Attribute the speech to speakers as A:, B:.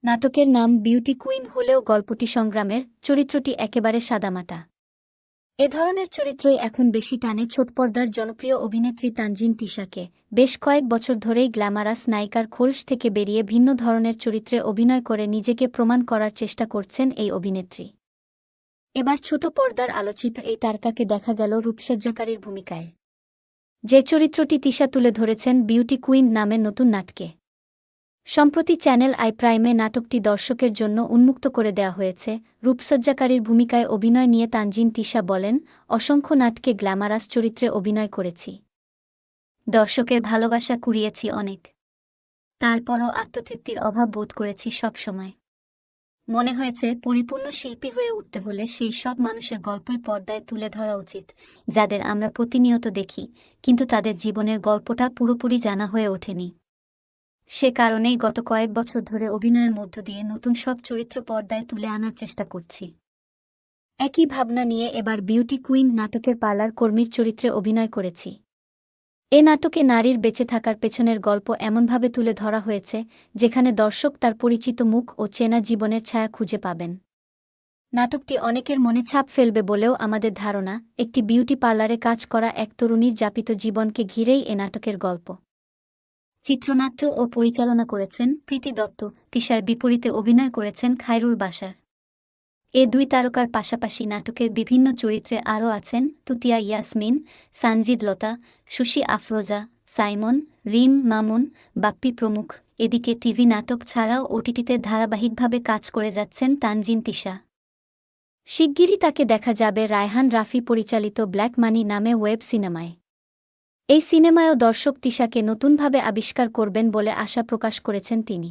A: নাটকের নাম beauty queen হলেও গল্পটি সংগ্রামের, চরিত্রটি একেবারে সাদামাটা। এ ধরনের চরিত্রই এখন বেশি টানে ছোটপর্দার জনপ্রিয় অভিনেত্রী তানজিন তিশাকে। বেশ কয়েক বছর ধরেই গ্ল্যামারাস নায়িকার খোলস থেকে বেরিয়ে ভিন্ন ধরনের চরিত্রে অভিনয় করে নিজেকে প্রমাণ করার চেষ্টা করছেন এই অভিনেত্রী। এবার ছোট পর্দার আলোচিত এই তারকাকে দেখা গেল রূপসজ্জাকারীর ভূমিকায়। যে চরিত্রটি তিশা তুলে ধরেছেন বিউটি কুইন নামের নতুন নাটকে। সম্প্রতি চ্যানেল আই প্রাইমে নাটকটি দর্শকের জন্য উন্মুক্ত করে দেওয়া হয়েছে। রূপসজ্জাকারীর ভূমিকায় অভিনয় নিয়ে তানজিন তিশা বলেন, অসংখ্য নাটকে গ্ল্যামারাস চরিত্রে অভিনয় করেছি। দর্শকের ভালোবাসা কুড়িয়েছি অনেক। তারপরও আত্মতৃপ্তির অভাব বোধ করেছি সব সময়। মনে হয়েছে পরিপূর্ণ শিল্পী হয়ে উঠতে হলে সেই সব মানুষের গল্পই পর্দায় তুলে ধরা উচিত, যাদের আমরা প্রতিনিয়ত দেখি, কিন্তু তাদের জীবনের গল্পটা পুরোপুরি জানা হয়ে ওঠেনি। সে কারণেই গত কয়েক বছর ধরে অভিনয়ের মধ্য দিয়ে নতুন সব চরিত্র পর্দায় তুলে আনার চেষ্টা করছি। একই ভাবনা নিয়ে এবার বিউটি কুইন নাটকের পার্লার কর্মীর চরিত্রে অভিনয় করেছি। এ নাটকে নারীর বেঁচে থাকার পেছনের গল্প এমনভাবে তুলে ধরা হয়েছে, যেখানে দর্শক তার পরিচিত মুখ ও চেনা জীবনের ছায়া খুঁজে পাবেন। নাটকটি অনেকের মনে ছাপ ফেলবে বলেও আমাদের ধারণা। একটি বিউটি পার্লারে কাজ করা এক তরুণীর যাপিত জীবনকে ঘিরেই এ নাটকের গল্প। চিত্রনাট্য ও পরিচালনা করেছেন প্রীতি দত্ত। তিশার বিপরীতে অভিনয় করেছেন খায়রুল বাশার। এ দুই তারকার পাশাপাশি নাটকের বিভিন্ন চরিত্রে আরও আছেন তুতিয়া ইয়াসমিন, সানজিদ লতা, সুশি আফরোজা, সাইমন, রিম মামুন, বাপ্পি প্রমুখ। এদিকে টিভি নাটক ছাড়াও ওটিটিতে ধারাবাহিকভাবে কাজ করে যাচ্ছেন তানজিন তিশা। শিগগিরই তাকে দেখা যাবে রায়হান রাফি পরিচালিত ব্ল্যাক মানি নামে ওয়েব সিনেমায়। এই সিনেমায়ও দর্শক তিশাকে নতুনভাবে আবিষ্কার করবেন বলে আশা প্রকাশ করেছেন তিনি।